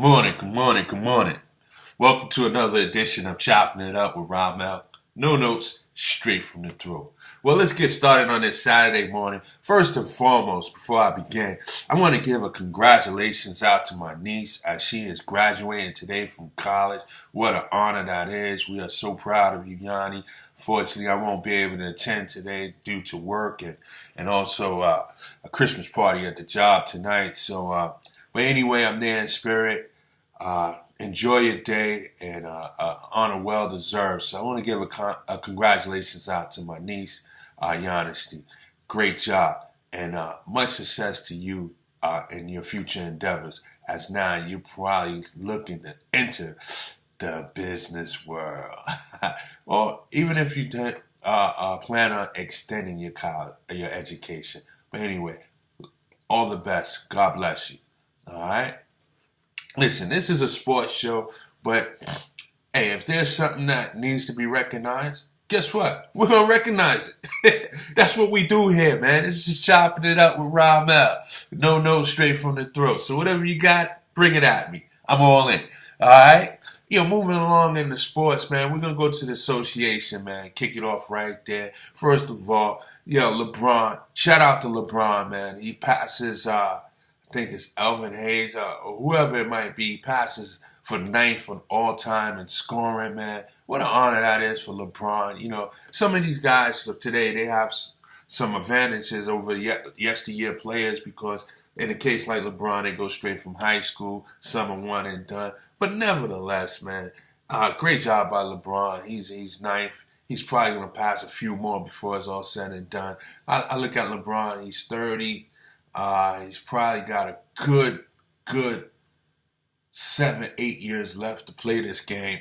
morning, good morning, good morning. Welcome to another edition of Chopping It Up with Ramel. No notes, straight from the throat. Well, let's get started on this Saturday morning. First and foremost, before I begin, I want to give a congratulations out to my niece as she is graduating today from college. What an honor that is. We are so proud of you, Yanni. Fortunately, I won't be able to attend today due to work and also a Christmas party at the job tonight. But anyway, I'm there in spirit. Enjoy your day and honor well deserved. So I want to give a congratulations out to my niece, Giannis. Great job and much success to you in your future endeavors. As now you're probably looking to enter the business world, or even if you don't plan on extending your college or your education. But anyway, all the best. God bless you. All right. Listen, this is a sports show, but hey, if there's something that needs to be recognized, guess what? We're going to recognize it. That's what we do here, man. This is chopping it up with Ramel. No, straight from the throat. So whatever you got, bring it at me. I'm all in. All right? Moving along in the sports, man, we're going to go to the association, man. Kick it off right there. First of all, LeBron. Shout out to LeBron, man. He passes... I think it's Elvin Hayes or whoever it might be, passes for ninth on all time in scoring, man. What an honor that is for LeBron. Some of these guys today, they have some advantages over yesteryear players because in a case like LeBron, they go straight from high school, some are one and done. But nevertheless, man, great job by LeBron. He's ninth. He's probably going to pass a few more before it's all said and done. I look at LeBron, he's 30. He's probably got a good 7-8 years left to play this game.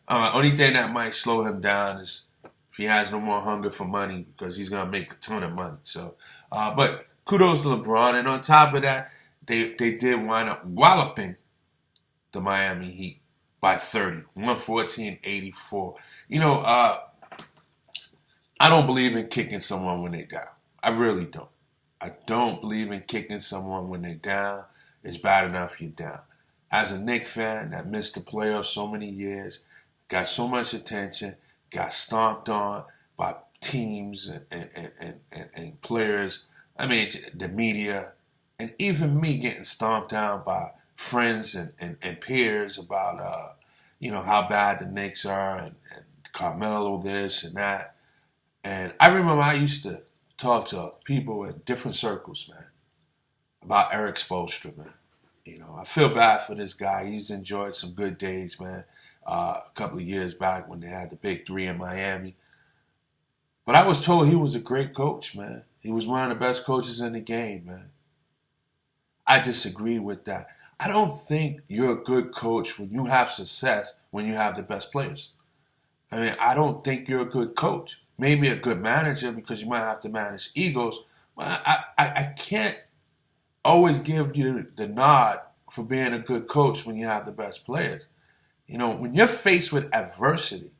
Only thing that might slow him down is if he has no more hunger for money because he's going to make a ton of money. So, but kudos to LeBron. And on top of that, they did wind up walloping the Miami Heat by 30, 114-84. I don't believe in kicking someone when they're down. I really don't. I don't believe in kicking someone when they're down. It's bad enough you're down. As a Knicks fan that missed the playoffs so many years, got so much attention, got stomped on by teams and players, the media, and even me getting stomped down by friends and peers about, how bad the Knicks are and Carmelo this and that. And I remember I used to talk to people in different circles, man, about Eric Spoelstra, man. I feel bad for this guy. He's enjoyed some good days, man, a couple of years back when they had the big three in Miami. But I was told he was a great coach, man. He was one of the best coaches in the game, man. I disagree with that. I don't think you're a good coach when you have success when you have the best players. I don't think you're a good coach. Maybe a good manager because you might have to manage egos. But I can't always give you the nod for being a good coach when you have the best players. When you're faced with adversity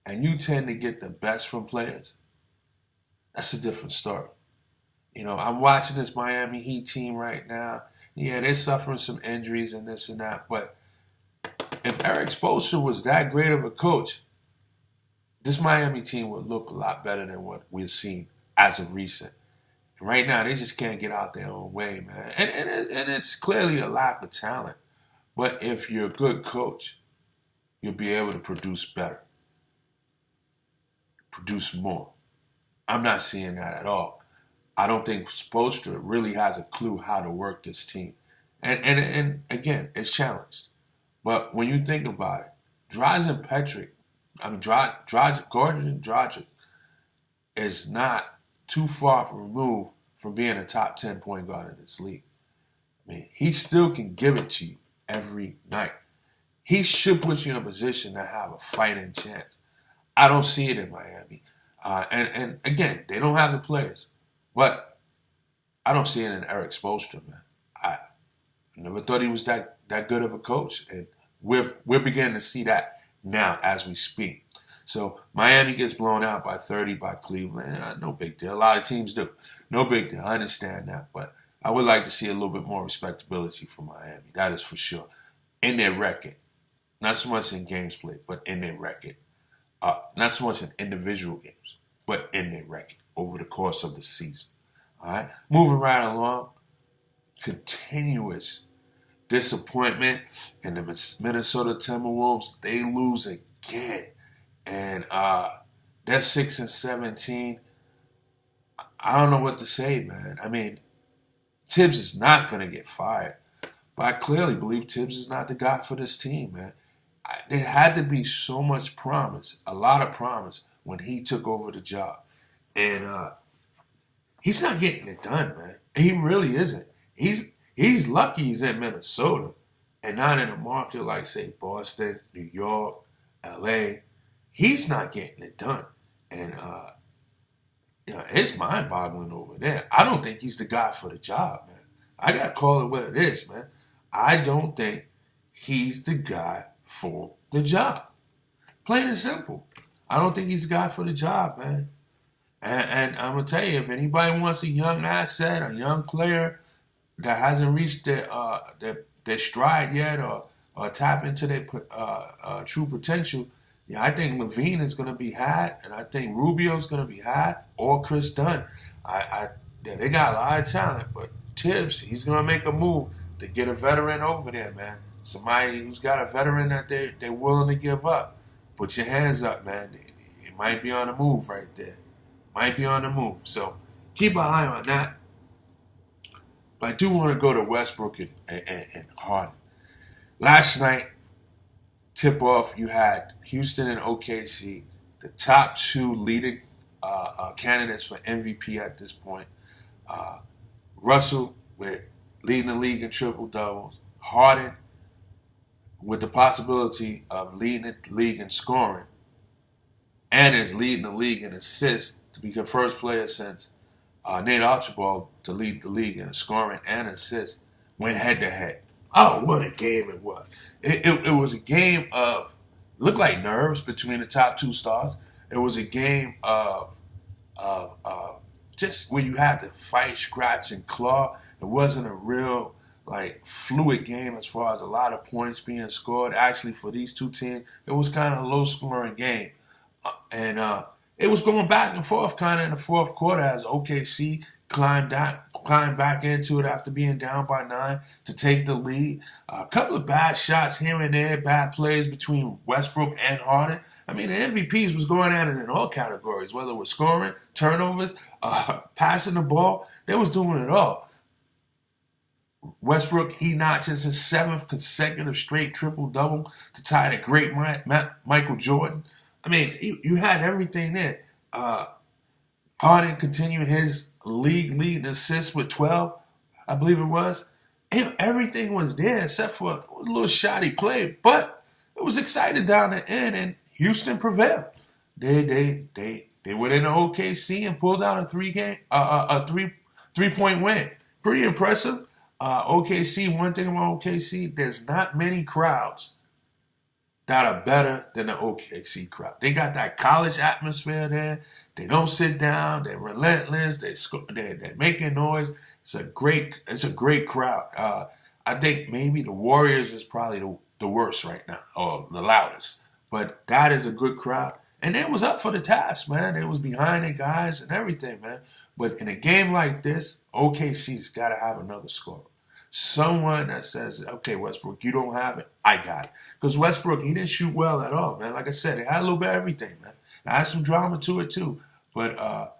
and you tend to get the best from players, that's a different story. I'm watching this Miami Heat team right now. Yeah, they're suffering some injuries and this and that. But if Eric Spoelstra was that great of a coach, this Miami team would look a lot better than what we've seen as of recent. And right now, they just can't get out their own way, man. And it's clearly a lack of talent. But if you're a good coach, you'll be able to produce better, produce more. I'm not seeing that at all. I don't think Spoelstra really has a clue how to work this team. And again, it's challenged. But when you think about it, Gordon Dragic is not too far removed from being a top 10 point guard in this league. He still can give it to you every night. He should put you in a position to have a fighting chance. I don't see it in Miami. And again, they don't have the players. But I don't see it in Eric Spoelstra, man. I never thought he was that good of a coach. And we're beginning to see that now as we speak. So Miami gets blown out by 30 by Cleveland. No big deal. A lot of teams do. No big deal. I understand that. But I would like to see a little bit more respectability from Miami. That is for sure. In their record. Not so much in games played, but in their record. Not so much in individual games, but in their record over the course of the season. All right? Moving right along, continuous disappointment in the Minnesota Timberwolves. They lose again. And they're 6-17. I don't know what to say, man. I mean, Tibbs is not going to get fired. But I clearly believe Tibbs is not the guy for this team, man. There had to be so much promise, a lot of promise, when he took over the job. And he's not getting it done, man. He really isn't. He's lucky he's in Minnesota and not in a market like, say, Boston, New York, L.A. He's not getting it done. And it's mind-boggling over there. I don't think he's the guy for the job, man. I got to call it what it is, man. I don't think he's the guy for the job. Plain and simple. I don't think he's the guy for the job, man. And I'm going to tell you, if anybody wants a young asset, a young player that hasn't reached their stride yet or tap into their true potential, yeah, I think Levine is going to be had, and I think Rubio is going to be had, or Chris Dunn. They got a lot of talent, but Tibbs, he's going to make a move to get a veteran over there, man. Somebody who's got a veteran that they're willing to give up. Put your hands up, man. It might be on the move right there. Might be on the move. So keep an eye on that. But I do want to go to Westbrook and Harden. Last night, tip-off, you had Houston and OKC, the top two leading candidates for MVP at this point. Russell with leading the league in triple-doubles. Harden with the possibility of leading the league in scoring. And is leading the league in assists to be the first player since Nate Archibald to lead the league in scoring and assists. Went head-to-head. Oh, what a game it was. It was a game of, looked like nerves between the top two stars. It was a game of just where you had to fight, scratch, and claw. It wasn't a real, fluid game as far as a lot of points being scored. Actually, for these two teams, it was kind of a low-scoring game. And it was going back and forth kind of in the fourth quarter as OKC climbed back into it after being down by 9 to take the lead. A couple of bad shots here and there, bad plays between Westbrook and Harden. I mean, the MVPs was going at it in all categories, whether it was scoring, turnovers, passing the ball. They was doing it all. Westbrook, he notches his 7th consecutive straight triple-double to tie the great Michael Jordan. I mean, you had everything there. Harden continued his league lead in assists with 12, I believe it was. And everything was there except for a little shot he played. But it was exciting down the end, and Houston prevailed. They went into OKC and pulled out a three-point win. Pretty impressive. OKC, one thing about OKC, there's not many crowds that are better than the OKC crowd. They got that college atmosphere there. They don't sit down. They're relentless. They're making noise. It's a great crowd. I think maybe the Warriors is probably the worst right now, or the loudest. But that is a good crowd. And they was up for the task, man. They was behind the guys and everything, man. But in a game like this, OKC's got to have another scorer. Someone that says, okay, Westbrook, you don't have it. I got it. Because Westbrook, he didn't shoot well at all, man. Like I said, it had a little bit of everything, man. It had some drama to it, too. But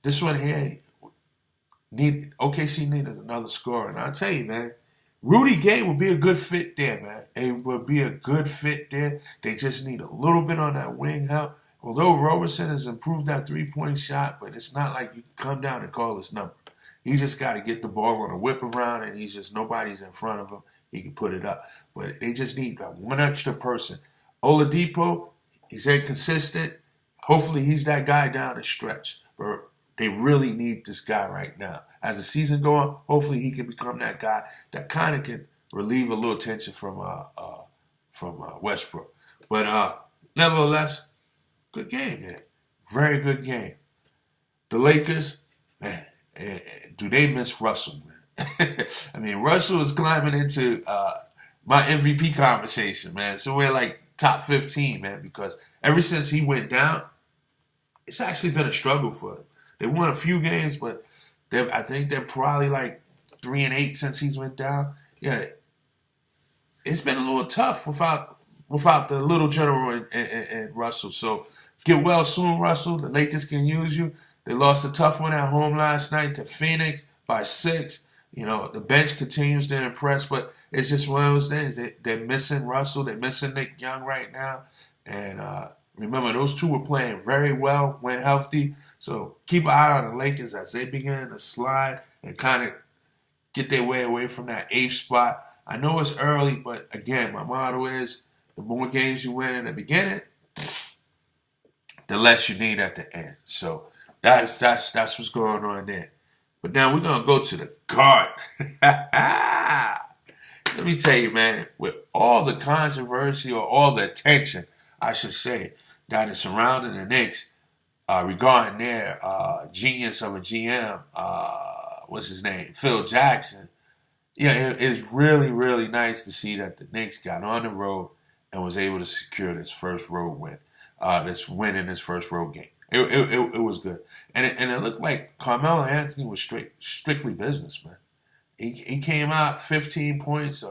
this one here, OKC needed another scorer. And I'll tell you, man, Rudy Gay would be a good fit there, man. It would be a good fit there. They just need a little bit on that wing help. Although Roberson has improved that three-point shot, but it's not like you can come down and call his number. He just got to get the ball on a whip around, and nobody's in front of him. He can put it up. But they just need one extra person. Oladipo, he's inconsistent. Hopefully he's that guy down the stretch. But they really need this guy right now. As the season goes on, hopefully he can become that guy that kind of can relieve a little tension from Westbrook. But nevertheless, good game, man. Very good game. The Lakers, man. Do they miss Russell, I mean, Russell is climbing into my MVP conversation, man. So we're like top 15, man, because ever since he went down, it's actually been a struggle for them. They won a few games, but I think they're probably like 3-8 since he's went down. Yeah, it's been a little tough without the little general and Russell. So get well soon, Russell. The Lakers can use you. They lost a tough one at home last night to Phoenix by 6. You know, the bench continues to impress, but it's just one of those things. They're missing Russell. They're missing Nick Young right now. And remember, those two were playing very well when healthy. So keep an eye on the Lakers as they begin to slide and kind of get their way away from that 8th spot. I know it's early, but again, my motto is the more games you win in the beginning, the less you need at the end. So that's what's going on there. But now we're going to go to the guard. Let me tell you, man, with all the controversy or all the attention, I should say, that is surrounding the Knicks regarding their genius of a GM, what's his name, Phil Jackson. Yeah, it's really, really nice to see that the Knicks got on the road and was able to secure this first road win, this win in this first road game. It was good. And it looked like Carmelo Anthony was strictly business, man. He came out 15 points,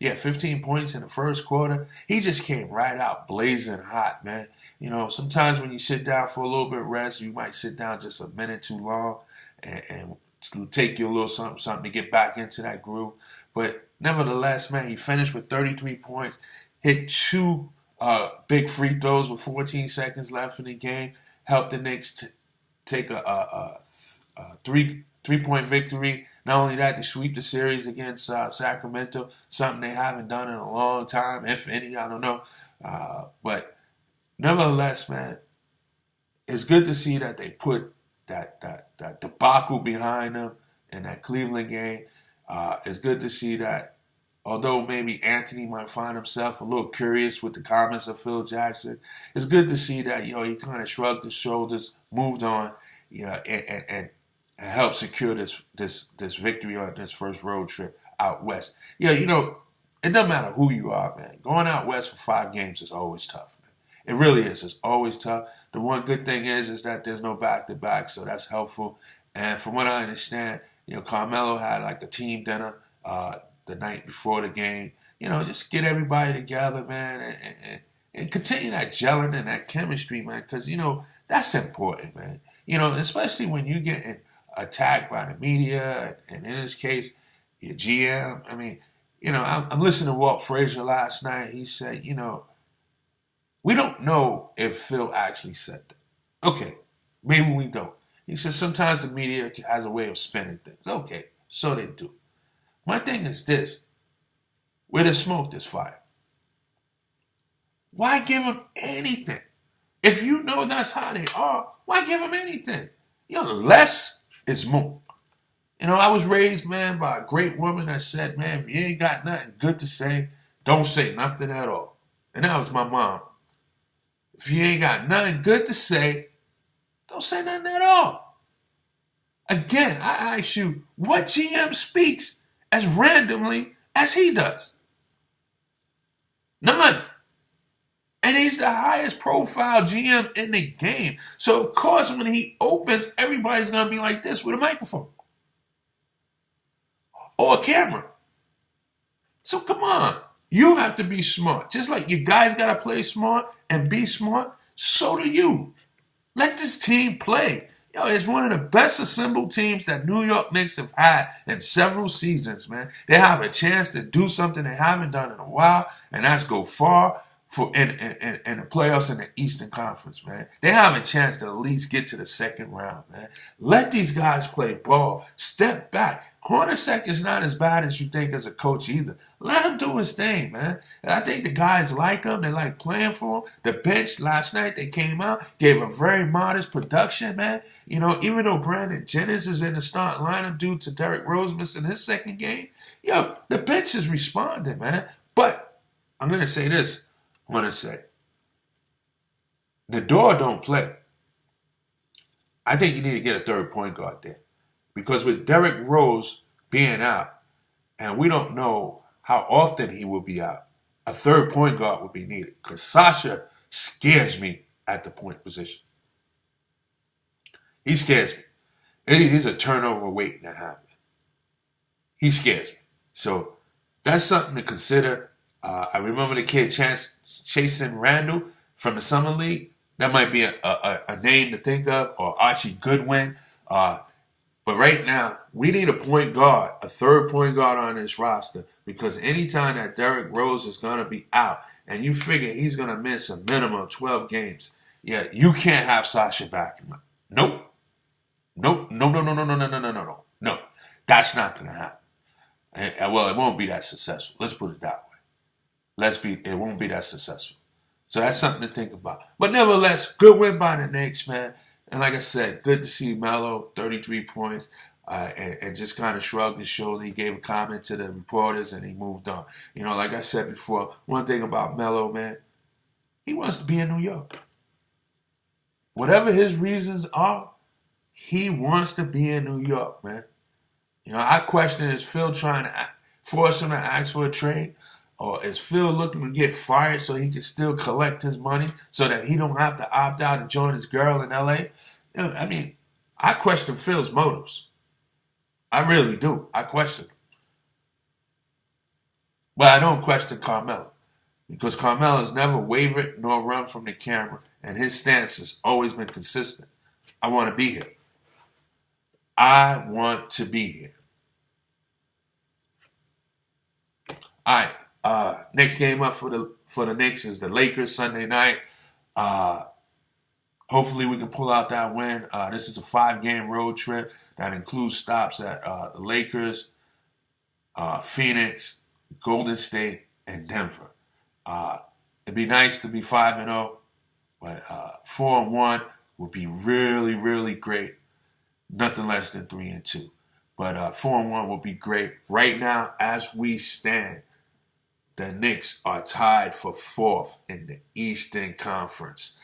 15 points in the first quarter. He just came right out blazing hot, man. You know, sometimes when you sit down for a little bit of rest, you might sit down just a minute too long and take you a little something to get back into that groove. But nevertheless, man, he finished with 33 points, hit 2 big free throws with 14 seconds left in the game, helped the Knicks take a 3-point victory. Not only that, they sweep the series against Sacramento, something they haven't done in a long time, if any, I don't know. But nevertheless, man, it's good to see that they put that debacle behind them in that Cleveland game. It's good to see that, although maybe Anthony might find himself a little curious with the comments of Phil Jackson, it's good to see that, you know, he kind of shrugged his shoulders, moved on, and helped secure this victory on this first road trip out west. Yeah, you know, it doesn't matter who you are, man. Going out west for 5 games is always tough, man. It really is. It's always tough. The one good thing is that there's no back-to-back, so that's helpful. And from what I understand, you know, Carmelo had like a team dinner the night before the game. You know, just get everybody together, man, and continue that gelling and that chemistry, man, because, you know, that's important, man. You know, especially when you get attacked by the media, and in this case, your GM. I mean, you know, I'm listening to Walt Frazier last night. He said, you know, we don't know if Phil actually said that. Okay, maybe we don't. He said sometimes the media has a way of spinning things. Okay, so they do. My thing is this. Where there's smoke, there's fire. Why give them anything? If you know that's how they are, why give them anything? You know, less is more. You know, I was raised, man, by a great woman that said, man, if you ain't got nothing good to say, don't say nothing at all. And that was my mom. If you ain't got nothing good to say, don't say nothing at all. Again, I ask you, what GM speaks as randomly as he does? None. And he's the highest profile GM in the game. So, of course, when he opens, everybody's going to be like this with a microphone. Or a camera. So, come on. You have to be smart. Just like you guys got to play smart and be smart, so do you. Let this team play. Yo, it's one of the best assembled teams that New York Knicks have had in several seasons, man. They have a chance to do something they haven't done in a while, and that's go far in the playoffs in the Eastern Conference, man. They have a chance to at least get to the second round, man. Let these guys play ball. Step back. Hornacek is not as bad as you think as a coach either. Let him do his thing, man. And I think the guys like him. They like playing for him. The bench last night, they came out, gave a very modest production, man. You know, even though Brandon Jennings is in the starting lineup due to Derrick Rose missing his second game, yo, the bench is responding, man. But I'm going to say this. I'm going to say, the door don't play. I think you need to get a third point guard there. Because with Derrick Rose being out, and we don't know how often he will be out, a third point guard would be needed. Because Sasha scares me at the point position. He scares me. He's a turnover waiting to happen. He scares me. So that's something to consider. I remember the kid chasing Randall from the Summer League. That might be a name to think of, or Archie Goodwin. But right now, we need a point guard, a third point guard on this roster, because anytime that Derrick Rose is going to be out, and you figure he's going to miss a minimum of 12 games, yeah, you can't have Sasha back. Nope. No. That's not going to happen. Well, it won't be that successful. Let's put it that way. It won't be that successful. So that's something to think about. But nevertheless, good win by the Knicks, man. And like I said, good to see Melo, 33 points, and just kind of shrugged his shoulder. He gave a comment to the reporters, and he moved on. You know, like I said before, one thing about Melo, man, he wants to be in New York. Whatever his reasons are, he wants to be in New York, man. You know, I question, is Phil trying to force him to ask for a trade? Or is Phil looking to get fired so he can still collect his money so that he don't have to opt out and join his girl in L.A.? You know, I mean, I question Phil's motives. I really do. I question them. But I don't question Carmelo, because Carmelo has never wavered nor run from the camera, and his stance has always been consistent. I want to be here. I want to be here. All right. Next game up for the Knicks is the Lakers Sunday night. Hopefully we can pull out that win. This is a 5-game road trip that includes stops at the Lakers, Phoenix, Golden State, and Denver. It'd be nice to be 5-0, but 4-1 would be really, really great. Nothing less than 3-2. But 4-1 would be great. Right now, as we stand, the Knicks are tied for 4th in the Eastern Conference.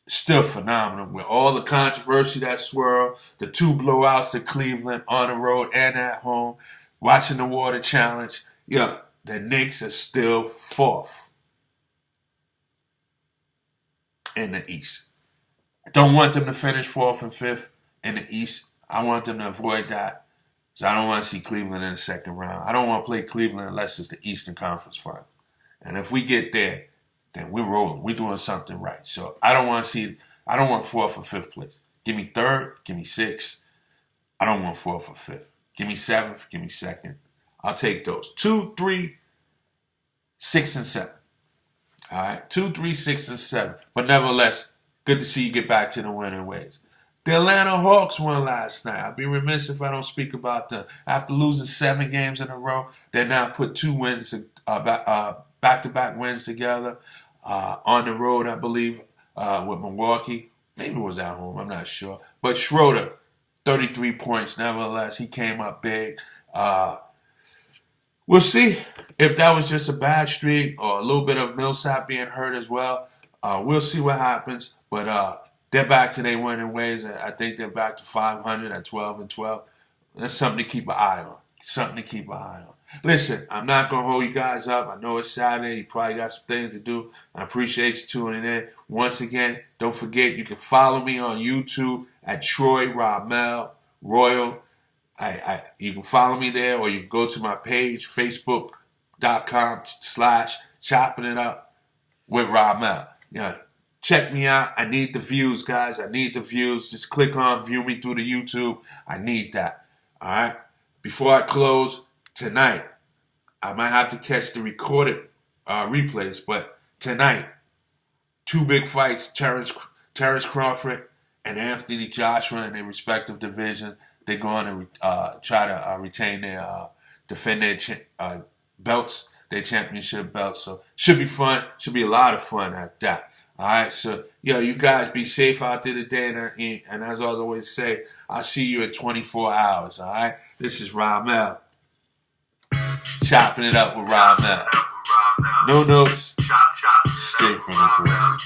Still phenomenal with all the controversy that swirled, the 2 blowouts to Cleveland on the road and at home, watching the Water Challenge. Yeah, the Knicks are still 4th in the East. I don't want them to finish 4th and 5th in the East. I want them to avoid that. So I don't want to see Cleveland in the second round. I don't want to play Cleveland unless it's the Eastern Conference final. And if we get there, then we're rolling. We're doing something right. So I don't want 4th or 5th place. Give me 3rd. Give me 6th. I don't want 4th or 5th. Give me 7th. Give me 2nd. I'll take those. 2, 3, 6, and 7. All right? 2, 3, 6, and 7. But nevertheless, good to see you get back to the winning ways. The Atlanta Hawks won last night. I'd be remiss if I don't speak about them. After losing 7 games in a row, they now put 2 wins, back-to-back wins together on the road, I believe, with Milwaukee. Maybe it was at home. I'm not sure. But Schroeder, 33 points. Nevertheless, he came up big. We'll see if that was just a bad streak or a little bit of Millsap being hurt as well. We'll see what happens. But they're back to their winning ways. I think they're back to 500 at 12-12. That's something to keep an eye on. Listen, I'm not going to hold you guys up. I know it's Saturday. You probably got some things to do. I appreciate you tuning in. Once again, don't forget, you can follow me on YouTube at Troy Ramel Royal. You can follow me there, or you can go to my page, facebook.com/Choppin It Up with Ramel. Yeah. Check me out. I need the views, guys. I need the views. Just click on view me through the YouTube. I need that. All right? Before I close, tonight, I might have to catch the recorded replays, but tonight, 2 big fights, Terrence Crawford and Anthony Joshua in their respective divisions. They're going to try to defend their belts, their championship belts. So should be fun. Should be a lot of fun at that. All right, so, you guys be safe out there today, and as I always say, I'll see you in 24 hours, all right? This is Ramel. Chopping it up with Ramel. No notes, straight from the throat.